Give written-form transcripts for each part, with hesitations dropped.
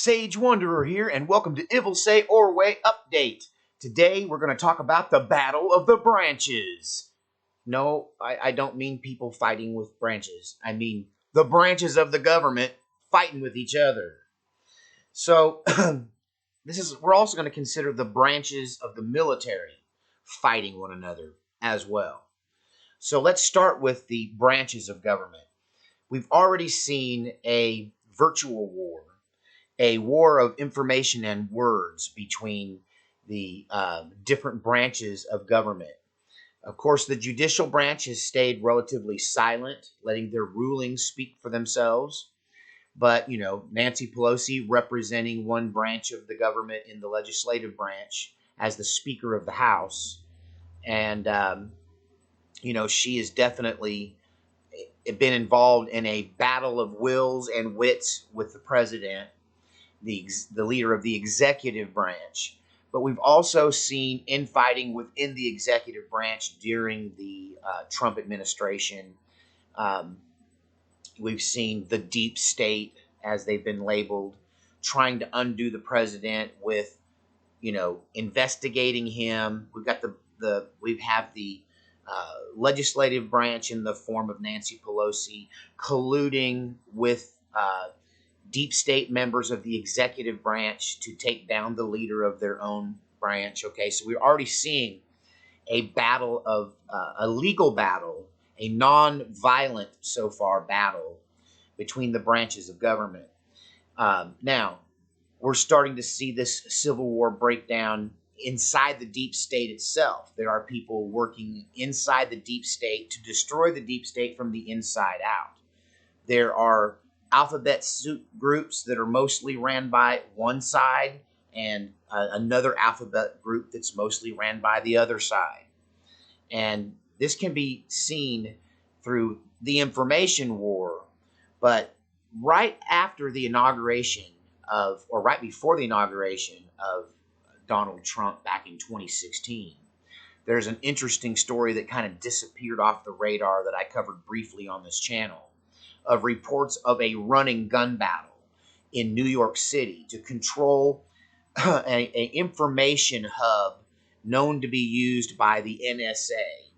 Sage Wanderer here, and welcome to Ivil Say Orway Update. Today we're going to talk about the Battle of the Branches. No, I don't mean people fighting with branches. I mean the branches of the government fighting with each other. So, we're also going to consider the branches of the military fighting one another as well. So let's start with the branches of government. We've already seen a virtual war, a war of information and words between the different branches of government. Of course, the judicial branch has stayed relatively silent, letting their rulings speak for themselves. But, Nancy Pelosi representing one branch of the government in the legislative branch as the Speaker of the House. And, she has definitely been involved in a battle of wills and wits with the president, the leader of the executive branch. But we've also seen infighting within the executive branch during the Trump administration. We've seen the deep state, as they've been labeled, trying to undo the president with, investigating him. We have the legislative branch in the form of Nancy Pelosi colluding with deep state members of the executive branch to take down the leader of their own branch. Okay, so we're already seeing a battle of a legal battle, a non-violent so far battle between the branches of government. Now, we're starting to see this civil war break down inside the deep state itself. There are people working inside the deep state to destroy the deep state from the inside out. There are alphabet soup groups that are mostly ran by one side and another alphabet group that's mostly ran by the other side. And this can be seen through the information war, but right after the inauguration or right before the inauguration of Donald Trump back in 2016, there's an interesting story that kind of disappeared off the radar that I covered briefly on this channel, of reports of a running gun battle in New York City to control an information hub known to be used by the NSA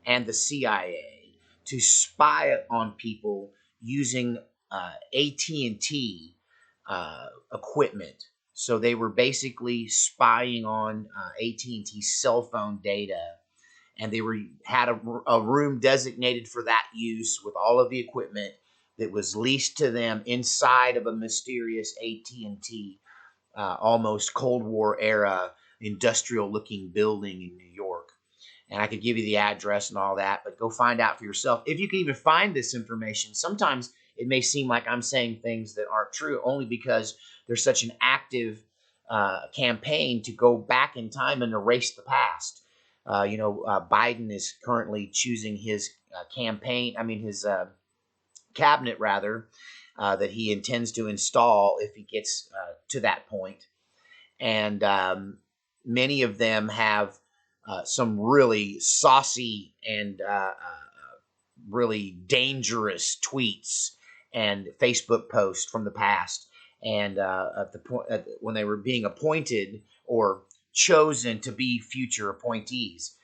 and the CIA to spy on people using AT&T equipment. So they were basically spying on AT&T cell phone data, and they had a room designated for that use with all of the equipment that was leased to them inside of a mysterious AT&T, almost Cold War era industrial looking building in New York. And I could give you the address and all that, but go find out for yourself. If you can even find this information, sometimes it may seem like I'm saying things that aren't true, only because there's such an active campaign to go back in time and erase the past. Biden is currently choosing his cabinet rather, that he intends to install if he gets to that point. And many of them have some really saucy and really dangerous tweets and Facebook posts from the past. And when they were being appointed or chosen to be future appointees,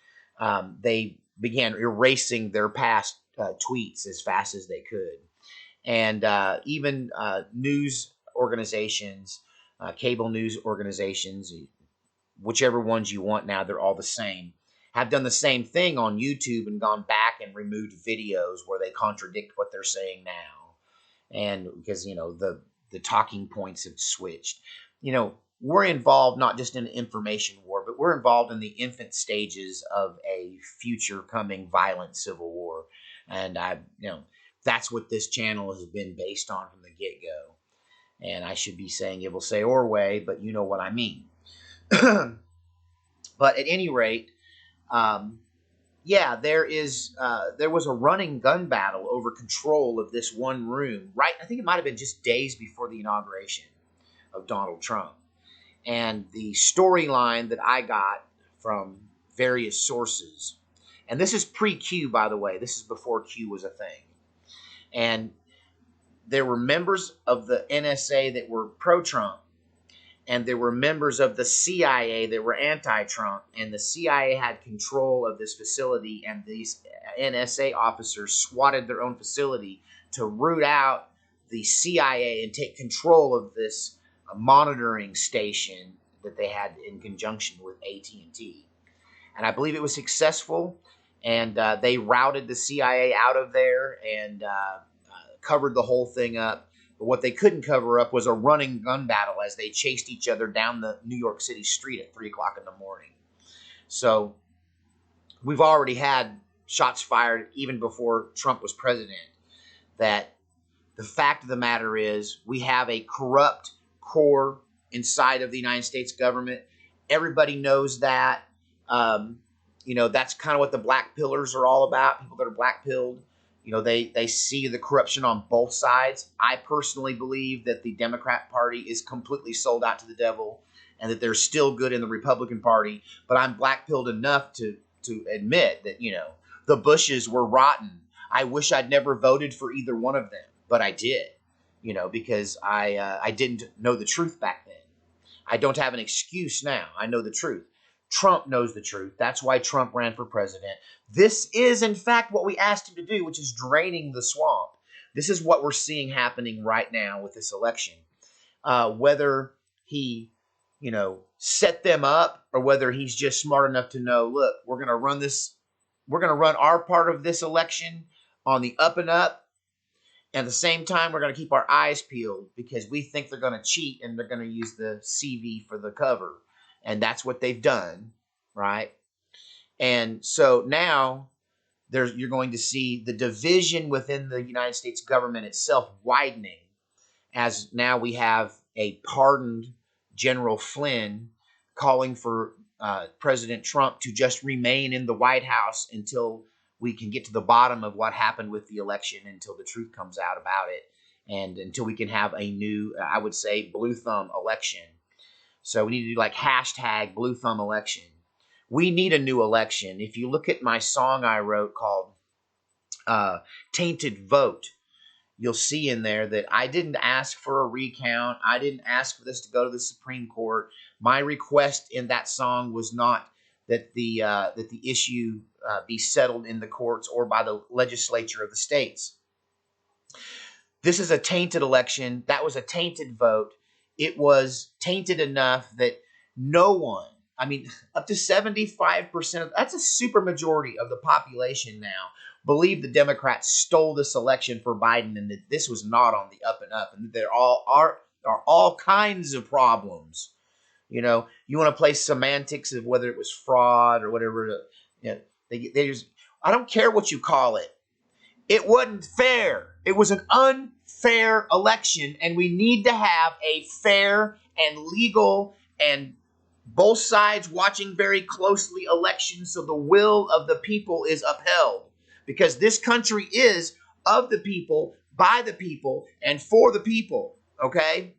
they began erasing their past tweets as fast as they could. And even news organizations, cable news organizations, whichever ones you want now, they're all the same, have done the same thing on YouTube and gone back and removed videos where they contradict what they're saying now. And because, the talking points have switched. We're involved not just in an information war, but we're involved in the infant stages of a future coming violent civil war. And that's what this channel has been based on from the get-go. And I should be saying Ivil Say Orway, but you know what I mean. But at any rate, there was a running gun battle over control of this one room, right? I think it might have been just days before the inauguration of Donald Trump. And the storyline that I got from various sources, and this is pre-Q, by the way. This is before Q was a thing. And there were members of the NSA that were pro-Trump and there were members of the CIA that were anti-Trump, and the CIA had control of this facility, and these NSA officers swatted their own facility to root out the CIA and take control of this monitoring station that they had in conjunction with AT&T. And I believe it was successful, and they routed the CIA out of there and covered the whole thing up. But what they couldn't cover up was a running gun battle as they chased each other down the New York City street at 3 o'clock in the morning. So we've already had shots fired even before Trump was president. That the fact of the matter is we have a corrupt core inside of the United States government. Everybody knows that. That's kind of what the black pillars are all about, people that are black pilled. They see the corruption on both sides. I personally believe that the Democrat Party is completely sold out to the devil and that they're still good in the Republican Party. But I'm black-pilled enough to admit that, the Bushes were rotten. I wish I'd never voted for either one of them, but I did, because I didn't know the truth back then. I don't have an excuse now. I know the truth. Trump knows the truth. That's why Trump ran for president. This is, in fact, what we asked him to do, which is draining the swamp. This is what we're seeing happening right now with this election. Whether he, set them up or whether he's just smart enough to know, look, we're going to run this. We're going to run our part of this election on the up and up. And at the same time, we're going to keep our eyes peeled because we think they're going to cheat and they're going to use the CV for the cover. And that's what they've done, right? And so now you're going to see the division within the United States government itself widening as now we have a pardoned General Flynn calling for President Trump to just remain in the White House until we can get to the bottom of what happened with the election, until the truth comes out about it, and until we can have a new, I would say, blue thumb election. So we need to do like hashtag blue thumb election. We need a new election. If you look at my song I wrote called Tainted Vote, you'll see in there that I didn't ask for a recount. I didn't ask for this to go to the Supreme Court. My request in that song was not that the issue be settled in the courts or by the legislature of the states. This is a tainted election. That was a tainted vote. It was tainted enough that no one, up to 75%, that's a super majority of the population now, believe the Democrats stole this election for Biden and that this was not on the up and up, and that there are all kinds of problems. You want to play semantics of whether it was fraud or whatever. I don't care what you call it. It wasn't fair. It was an unfair election, and we need to have a fair and legal and both sides watching very closely election so the will of the people is upheld. Because this country is of the people, by the people, and for the people, okay?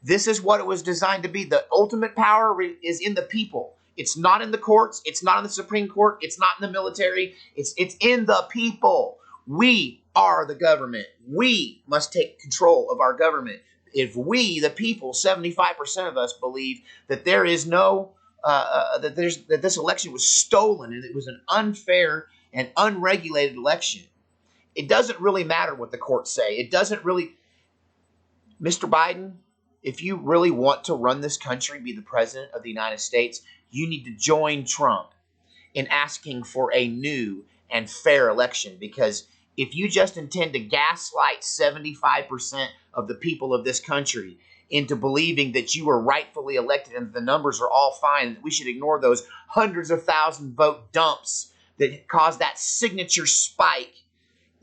This is what it was designed to be. The ultimate power is in the people. It's not in the courts. It's not in the Supreme Court. It's not in the military. It's in the people. We are the government. We must take control of our government. If we, the people, 75% of us believe that there is no, that this election was stolen and it was an unfair and unregulated election, it doesn't really matter what the courts say. It doesn't really, Mr. Biden, if you really want to run this country, be the president of the United States, you need to join Trump in asking for a new and fair election. Because if you just intend to gaslight 75% of the people of this country into believing that you were rightfully elected and the numbers are all fine, that we should ignore those hundreds of thousand vote dumps that caused that signature spike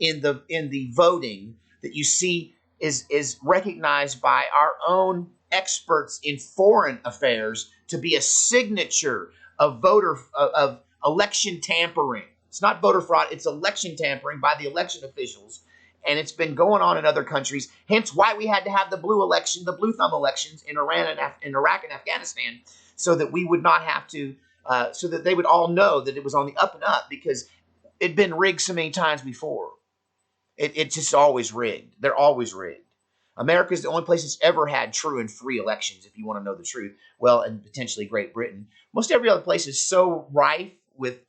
in the voting that you see is recognized by our own experts in foreign affairs to be a signature of of election tampering. It's not voter fraud, it's election tampering by the election officials. And it's been going on in other countries, hence why we had to have the blue thumb elections in Iran and in Iraq and Afghanistan, so that we would not have to, so that they would all know that it was on the up and up, because it'd been rigged so many times before. It's just always rigged. They're always rigged. America's the only place that's ever had true and free elections, if you want to know the truth. Well, and potentially Great Britain. Most every other place is so rife with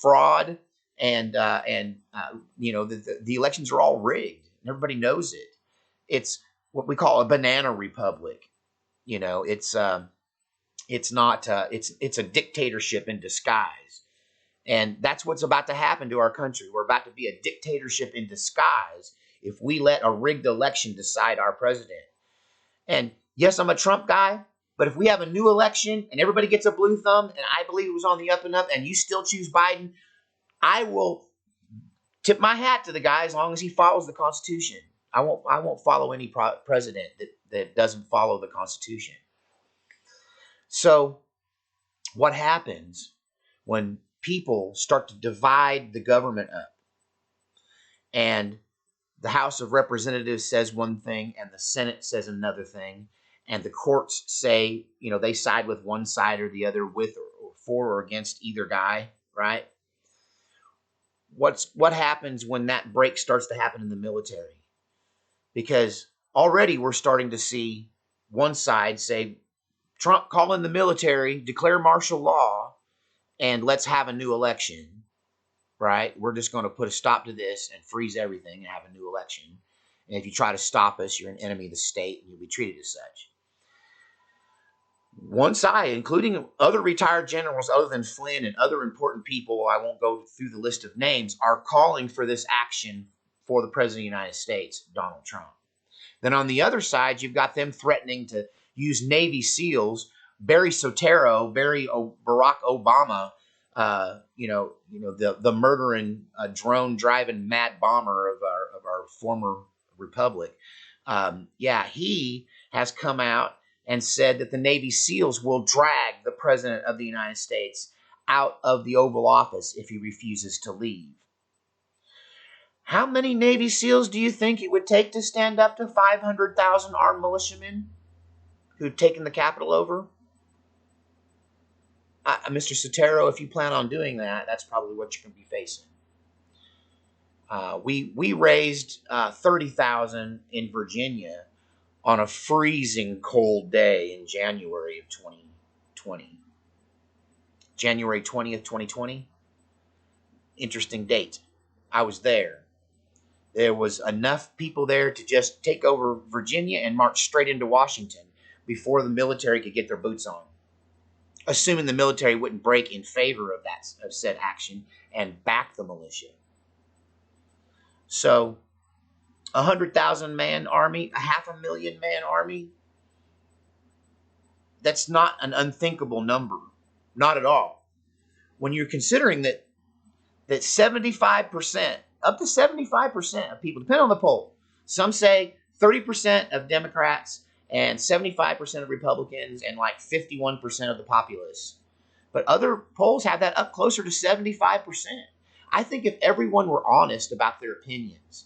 fraud and the elections are all rigged, and everybody knows it. It's what we call a banana republic. It's not. It's a dictatorship in disguise. And that's what's about to happen to our country. We're about to be a dictatorship in disguise if we let a rigged election decide our president. And yes, I'm a Trump guy, but if we have a new election and everybody gets a blue thumb, and I believe it was on the up and up, and you still choose Biden, I will tip my hat to the guy as long as he follows the Constitution. I won't follow any president that doesn't follow the Constitution. So what happens when people start to divide the government up, and the House of Representatives says one thing and the Senate says another thing, and the courts say, they side with one side or the other, with or for or against either guy, right? What happens when that break starts to happen in the military? Because already we're starting to see one side say, Trump, call in the military, declare martial law, and let's have a new election, right? We're just going to put a stop to this and freeze everything and have a new election. And if you try to stop us, you're an enemy of the state and you'll be treated as such. One side, including other retired generals other than Flynn and other important people, I won't go through the list of names, are calling for this action for the President of the United States, Donald Trump. Then on the other side, you've got them threatening to use Navy SEALs. Barry Soetoro, Barack Obama, the murdering, drone driving mad bomber of our former republic. He has come out and said that the Navy SEALs will drag the President of the United States out of the Oval Office if he refuses to leave. How many Navy SEALs do you think it would take to stand up to 500,000 armed militiamen who'd taken the Capitol over? Mr. Soetoro, if you plan on doing that, that's probably what you're going to be facing. We raised 30,000 in Virginia on a freezing cold day in January of 2020. January 20th, 2020. Interesting date. I was there. There was enough people there to just take over Virginia and march straight into Washington before the military could get their boots on, assuming the military wouldn't break in favor of said action and back the militia. So, 100,000 man army, a 500,000 man army, that's not an unthinkable number. Not at all. When you're considering that 75%, up to 75% of people, depending on the poll, some say 30% of Democrats and 75% of Republicans and like 51% of the populace. But other polls have that up closer to 75%. I think if everyone were honest about their opinions,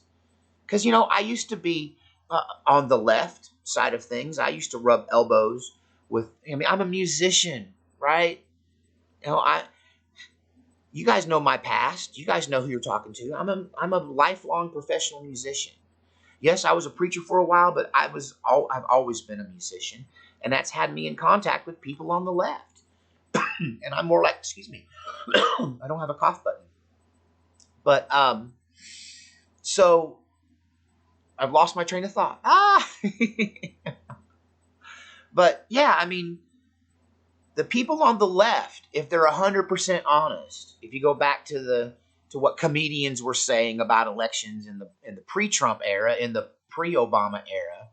because, I used to be on the left side of things. I used to rub elbows with, I'm a musician, right? You guys know my past. You guys know who you're talking to. I'm a lifelong professional musician. Yes, I was a preacher for a while, but I've always been a musician, and that's had me in contact with people on the left. And I'm more like, excuse me, I don't have a cough button. But so I've lost my train of thought. But yeah, the people on the left, if they're 100% honest, if you go back to what comedians were saying about elections in the pre-Trump era, in the pre-Obama era,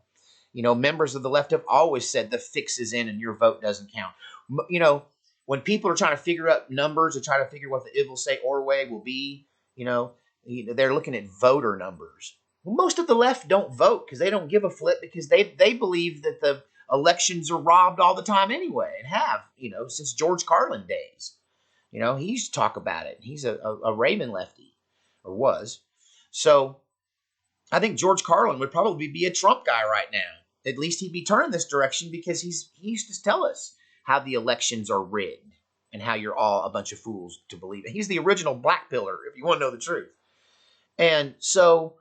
members of the left have always said the fix is in and your vote doesn't count. When people are trying to figure out numbers or try to figure what the Ivil Say Orway will be, they're looking at voter numbers. Well, most of the left don't vote because they don't give a flip, because they believe that the elections are robbed all the time anyway, and have, since George Carlin days. He used to talk about it. He's a Raven lefty, or was. So I think George Carlin would probably be a Trump guy right now. At least he'd be turning this direction, because he used to tell us how the elections are rigged and how you're all a bunch of fools to believe it. He's the original black pillar, if you want to know the truth. And so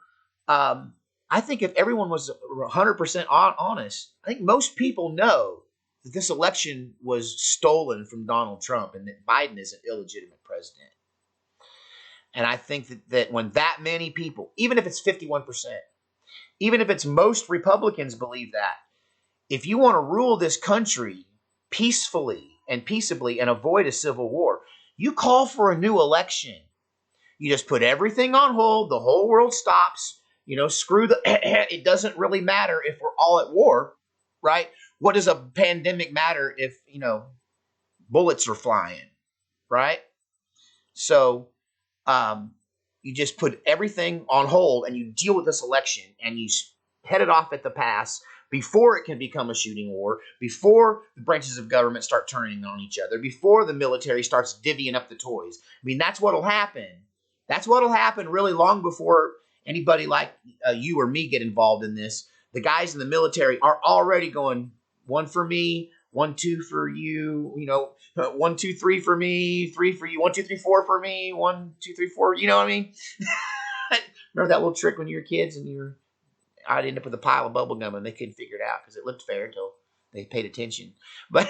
I think if everyone was 100% honest, I think most people know that this election was stolen from Donald Trump and that Biden is an illegitimate president. And I think that when that many people, even if it's 51%, even if it's most Republicans believe that, if you want to rule this country peacefully and peaceably and avoid a civil war, you call for a new election. You just put everything on hold. The whole world stops. Screw the. It doesn't really matter if we're all at war, right? What does a pandemic matter if bullets are flying, right? So you just put everything on hold and you deal with this election and you head it off at the pass before it can become a shooting war, before the branches of government start turning on each other, before the military starts divvying up the toys. I mean, that's what'll happen. That's what'll happen really long before anybody like you or me get involved in this. The guys in the military are already going, one for me, 1, 2 for you, 1, 2, 3 for me, 3 for you, 1, 2, 3, 4 for me, 1, 2, 3, 4. You know what I mean? Remember that little trick when you were kids and I'd end up with a pile of bubble gum and they couldn't figure it out because it looked fair until they paid attention. But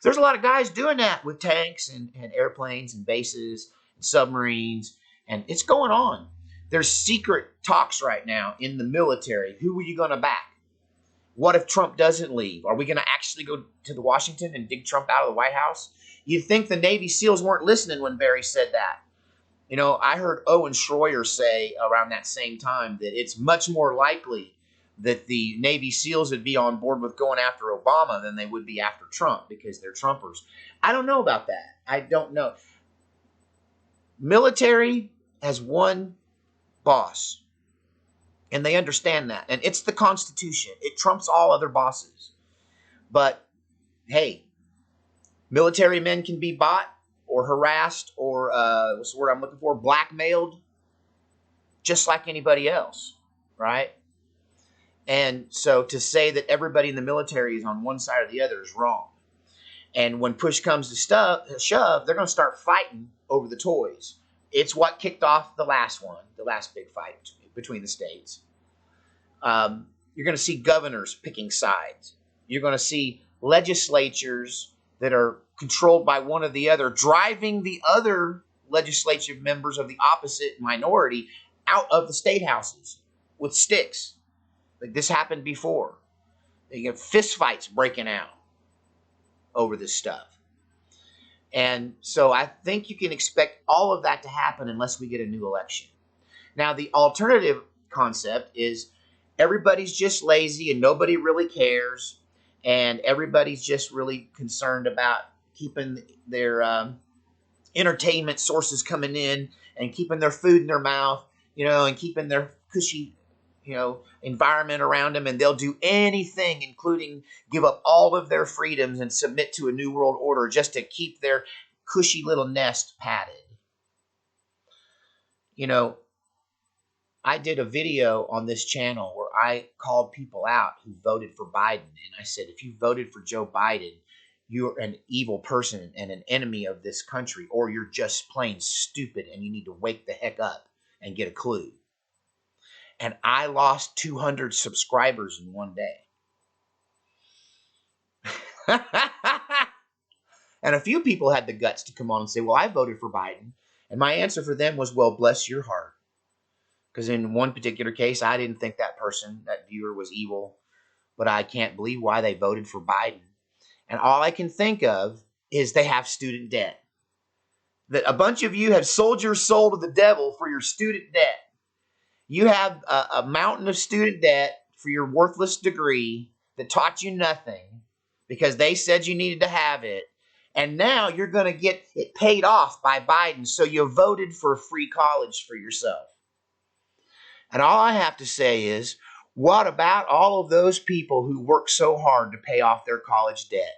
there's a lot of guys doing that with tanks and airplanes and bases and submarines, and it's going on. There's secret talks right now in the military. Who are you going to back? What if Trump doesn't leave? Are we going to actually go to the Washington and dig Trump out of the White House? You'd think the Navy SEALs weren't listening when Barry said that. I heard Owen Schroyer say around that same time that it's much more likely that the Navy SEALs would be on board with going after Obama than they would be after Trump because they're Trumpers. I don't know about that. I don't know. Military has one boss, and they understand that. And it's the Constitution. It trumps all other bosses. But, hey, military men can be bought or harassed or, what's the word I'm looking for, blackmailed, just like anybody else, right? And so to say that everybody in the military is on one side or the other is wrong. And when push comes to shove, they're going to start fighting over the toys. It's what kicked off the last big fight between the states. You're going to see governors picking sides. You're going to see legislatures that are controlled by one or the other, driving the other legislative members of the opposite minority out of the state houses with sticks. Like this happened before. You have fist fights breaking out over this stuff. And so I think you can expect all of that to happen unless we get a new election. Now, the alternative concept is everybody's just lazy and nobody really cares. And everybody's just really concerned about keeping their entertainment sources coming in and keeping their food in their mouth, and keeping their cushy, environment around them. And they'll do anything, including give up all of their freedoms and submit to a new world order just to keep their cushy little nest padded. I did a video on this channel where I called people out who voted for Biden. And I said, if you voted for Joe Biden, you're an evil person and an enemy of this country, or you're just plain stupid and you need to wake the heck up and get a clue. And I lost 200 subscribers in one day. And a few people had the guts to come on and say, well, I voted for Biden. And my answer for them was, well, bless your heart. Because in one particular case, I didn't think that viewer was evil, but I can't believe why they voted for Biden. And all I can think of is they have student debt. That a bunch of you have sold your soul to the devil for your student debt. You have a mountain of student debt for your worthless degree that taught you nothing because they said you needed to have it. And now you're going to get it paid off by Biden, so you voted for free college for yourself. And all I have to say is, what about all of those people who worked so hard to pay off their college debt?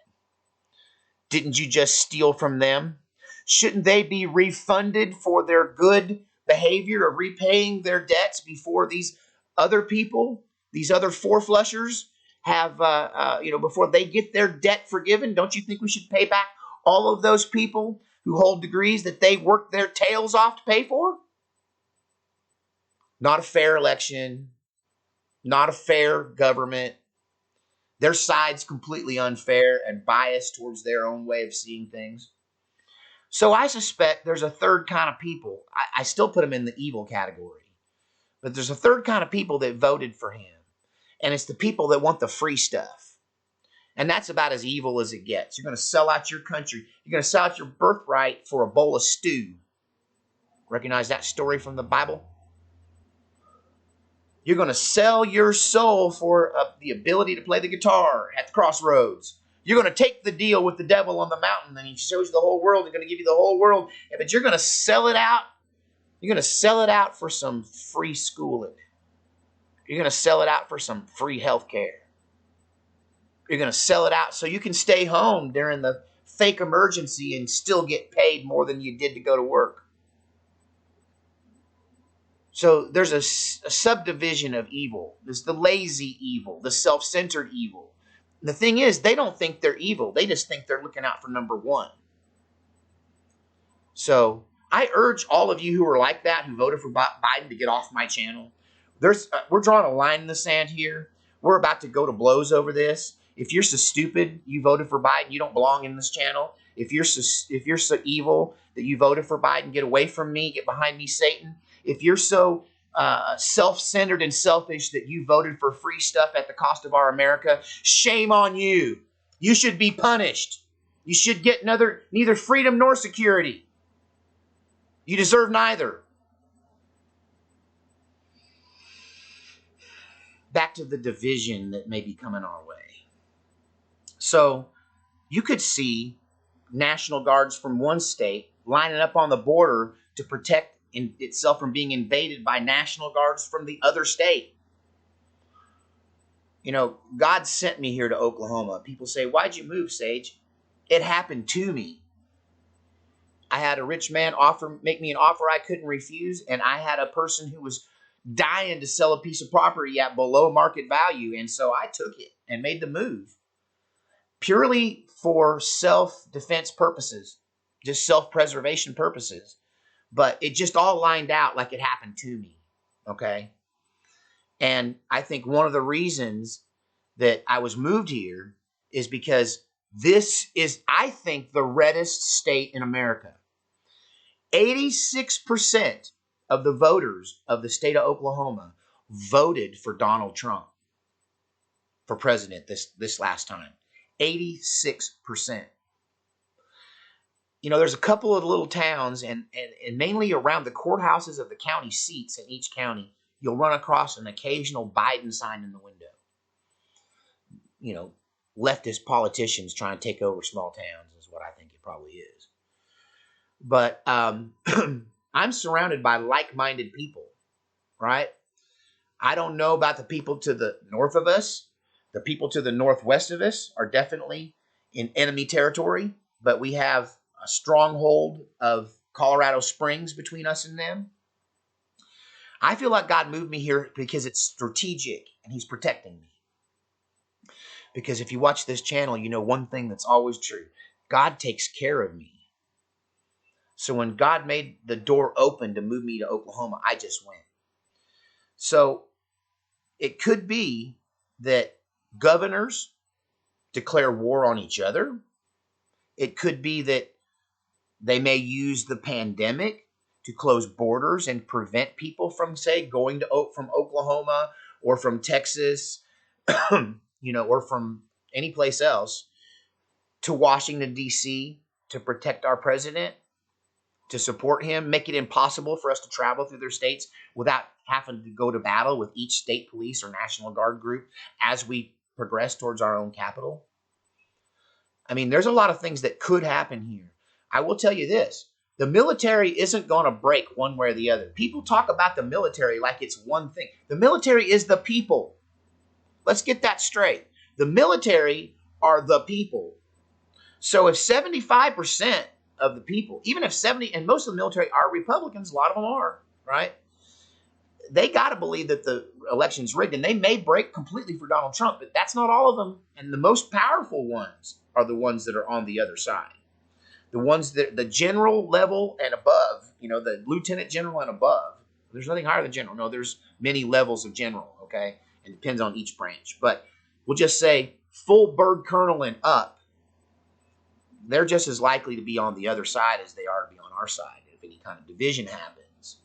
Didn't you just steal from them? Shouldn't they be refunded for their good behavior of repaying their debts before these other people, these other four-flushers, have, before they get their debt forgiven? Don't you think we should pay back all of those people who hold degrees that they worked their tails off to pay for? Not a fair election. not a fair government. Their side's completely unfair and biased towards their own way of seeing things. So I suspect there's a third kind of people. I still put them in the evil category. But there's a third kind of people that voted for him. And it's the people that want the free stuff. And that's about as evil as it gets. You're going to sell out your country. You're going to sell out your birthright for a bowl of stew. Recognize that story from the Bible? You're going to sell your soul for the ability to play the guitar at the crossroads. You're going to take the deal with the devil on the mountain, and he shows you the whole world. He's going to give you the whole world. But you're going to sell it out. You're going to sell it out for some free schooling. You're going to sell it out for some free health care. You're going to sell it out so you can stay home during the fake emergency and still get paid more than you did to go to work. So there's a subdivision of evil. There's the lazy evil, the self-centered evil. And the thing is, they don't think they're evil. They just think they're looking out for number one. So I urge all of you who are like that, who voted for Biden, to get off my channel. We're drawing a line in the sand here. We're about to go to blows over this. If you're so stupid you voted for Biden, you don't belong in this channel. If you're so evil that you voted for Biden, get away from me, get behind me, Satan. If you're so self-centered and selfish that you voted for free stuff at the cost of our America, shame on you. You should be punished. You should get neither freedom nor security. You deserve neither. Back to the division that may be coming our way. So you could see National Guards from one state lining up on the border to protect itself from being invaded by National Guards from the other state. You know, God sent me here to Oklahoma. People say, why'd you move, Sage? It happened to me. I had a rich man make me an offer I couldn't refuse, and I had a person who was dying to sell a piece of property at below market value, and so I took it and made the move. Purely for self-defense purposes, just self-preservation purposes. But it just all lined out like it happened to me, okay? And I think one of the reasons that I was moved here is because this is, I think, the reddest state in America. 86% of the voters of the state of Oklahoma voted for Donald Trump for president this last time. 86%. You know, there's a couple of little towns, and mainly around the courthouses of the county seats in each county, you'll run across an occasional Biden sign in the window. You know, leftist politicians trying to take over small towns is what I think it probably is. But I'm surrounded by like-minded people, right? I don't know about the people to the north of us. The people to the northwest of us are definitely in enemy territory, but we have a stronghold of Colorado Springs between us and them. I feel like God moved me here because it's strategic and he's protecting me. Because if you watch this channel, you know one thing that's always true. God takes care of me. So when God made the door open to move me to Oklahoma, I just went. So it could be that governors declare war on each other. It could be that they may use the pandemic to close borders and prevent people from, say, going from Oklahoma or from Texas, you know, or from any place else to Washington, D.C. to protect our president, to support him, make it impossible for us to travel through their states without having to go to battle with each state police or National Guard group as we progress towards our own capital. I mean, there's a lot of things that could happen here. I will tell you this. The military isn't going to break one way or the other. People talk about the military like it's one thing. The military is the people. Let's get that straight. The military are the people. So if 75% of the people, even if 70, and most of the military are Republicans, a lot of them are, right? They got to believe that the election's rigged, and they may break completely for Donald Trump, but that's not all of them. And the most powerful ones are the ones that are on the other side. The ones that the general level and above, you know, the lieutenant general and above. There's nothing higher than general. No, there's many levels of general, okay? It depends on each branch. But we'll just say full bird colonel and up, they're just as likely to be on the other side as they are to be on our side if any kind of division happens.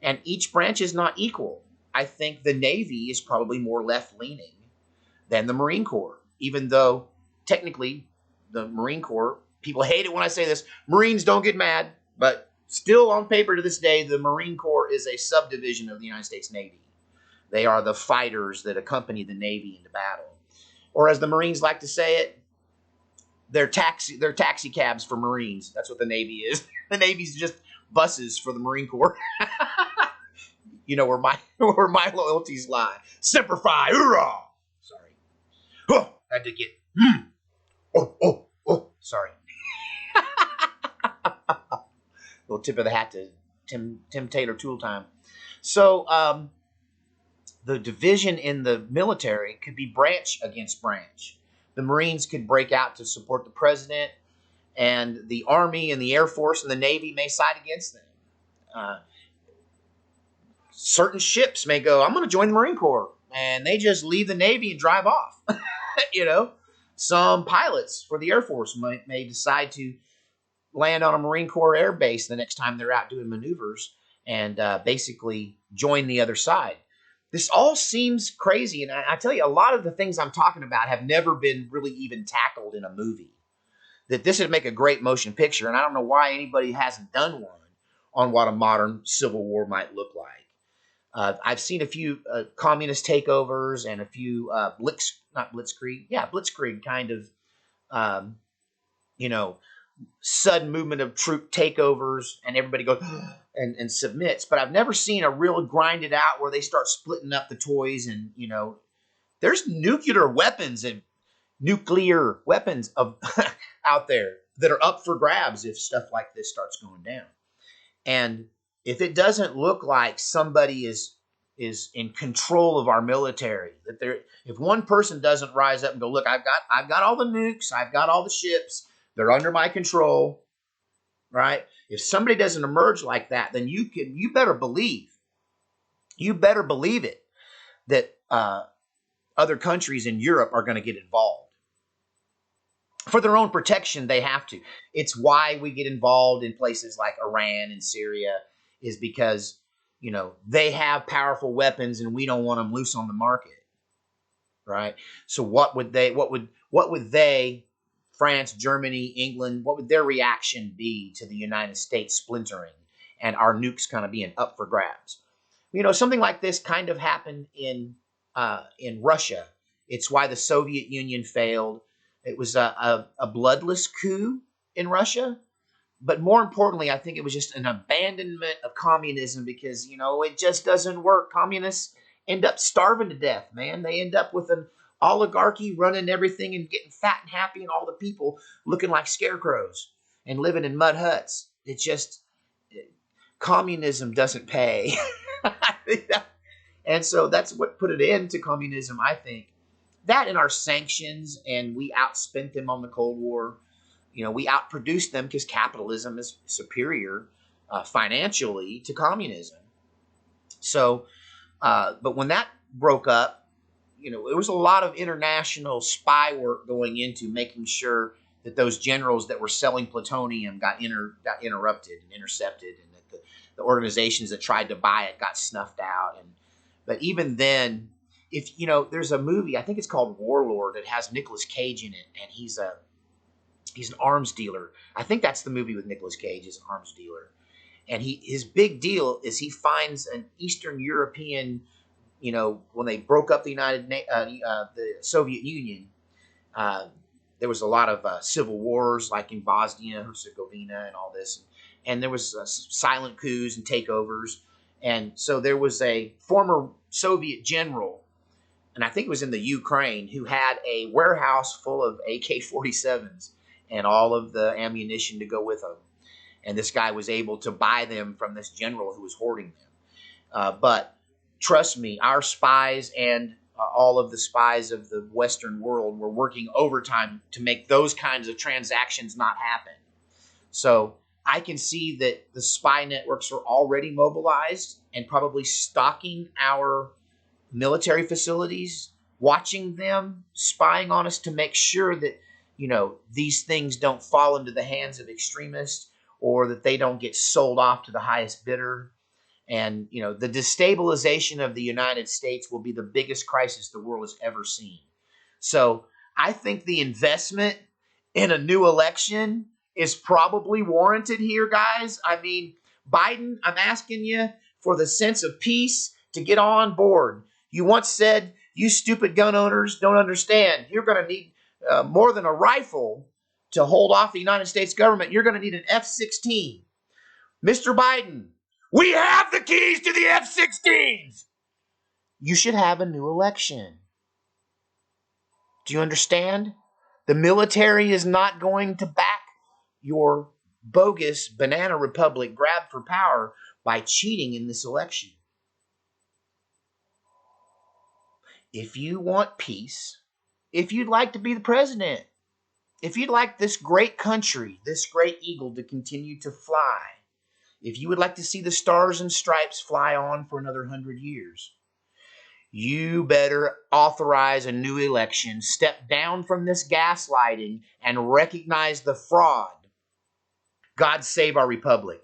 And each branch is not equal. I think the Navy is probably more left-leaning than the Marine Corps, even though technically the Marine Corps, people hate it when I say this, Marines don't get mad, but still on paper to this day, the Marine Corps is a subdivision of the United States Navy. They are the fighters that accompany the Navy into battle. Or as the Marines like to say it, they're taxi cabs for Marines. That's what the Navy is. The Navy's just buses for the Marine Corps. You know where my loyalties lie. Semper Fi, hoorah! Sorry. Oh, had to get. Sorry. Little tip of the hat to Tim Taylor Tool Time. So the division in the military could be branch against branch. The Marines could break out to support the president, and the Army and the Air Force and the Navy may side against them. Certain ships may go, I'm going to join the Marine Corps, and they just leave the Navy and drive off. Some pilots for the Air Force may decide to land on a Marine Corps air base the next time they're out doing maneuvers and basically join the other side. This all seems crazy, and I tell you, a lot of the things I'm talking about have never been really even tackled in a movie. That this would make a great motion picture, and I don't know why anybody hasn't done one on what a modern civil war might look like. I've seen a few communist takeovers and a few blitzkrieg kind of, sudden movement of troop takeovers, and everybody goes and submits. But I've never seen a real grinded out where they start splitting up the toys, and there's nuclear weapons of out there that are up for grabs if stuff like this starts going down. And if it doesn't look like somebody is in control of our military, if one person doesn't rise up and go, look, I've got all the nukes, I've got all the ships, they're under my control, right? If somebody doesn't emerge like that, then you better believe it that other countries in Europe are going to get involved. For their own protection, they have to. It's why we get involved in places like Iran and Syria, is because they have powerful weapons and we don't want them loose on the market, right? So what would they, France, Germany, England, what would their reaction be to the United States splintering and our nukes kind of being up for grabs? Something like this kind of happened in Russia. It's why the Soviet Union failed. It was a bloodless coup in Russia. But more importantly, I think it was just an abandonment of communism because, it just doesn't work. Communists end up starving to death, man. They end up with an oligarchy running everything and getting fat and happy, and all the people looking like scarecrows and living in mud huts. It's just, communism doesn't pay. And so that's what put it into communism, I think. That and our sanctions, and we outspent them on the Cold War. We outproduced them because capitalism is superior financially to communism. So, but when that broke up, there was a lot of international spy work going into making sure that those generals that were selling plutonium got interrupted and intercepted, and that the organizations that tried to buy it got snuffed out. But even then, if there's a movie, I think it's called Warlord. It has Nicolas Cage in it, and he's an arms dealer. I think that's the movie with Nicolas Cage, is an arms dealer. And his big deal is he finds an Eastern European, when they broke up the Soviet Union, there was a lot of civil wars, like in Bosnia, Herzegovina, and all this. And there was silent coups and takeovers. And so there was a former Soviet general, and I think it was in the Ukraine, who had a warehouse full of AK-47s and all of the ammunition to go with them. And this guy was able to buy them from this general who was hoarding them. But trust me, our spies and all of the spies of the Western world were working overtime to make those kinds of transactions not happen. So I can see that the spy networks are already mobilized and probably stalking our military facilities, watching them, spying on us to make sure that, these things don't fall into the hands of extremists or that they don't get sold off to the highest bidder. And, the destabilization of the United States will be the biggest crisis the world has ever seen. So I think the investment in a new election is probably warranted here, guys. I mean, Biden, I'm asking you for the sense of peace to get on board. You once said, you stupid gun owners don't understand. You're going to need more than a rifle to hold off the United States government. You're going to need an F-16. Mr. Biden, we have the keys to the F-16s. You should have a new election. Do you understand? The military is not going to back your bogus banana republic grab for power by cheating in this election. If you want peace, if you'd like to be the president, if you'd like this great country, this great eagle to continue to fly, if you would like to see the stars and stripes fly on for another 100 years, you better authorize a new election, step down from this gaslighting, and recognize the fraud. God save our republic.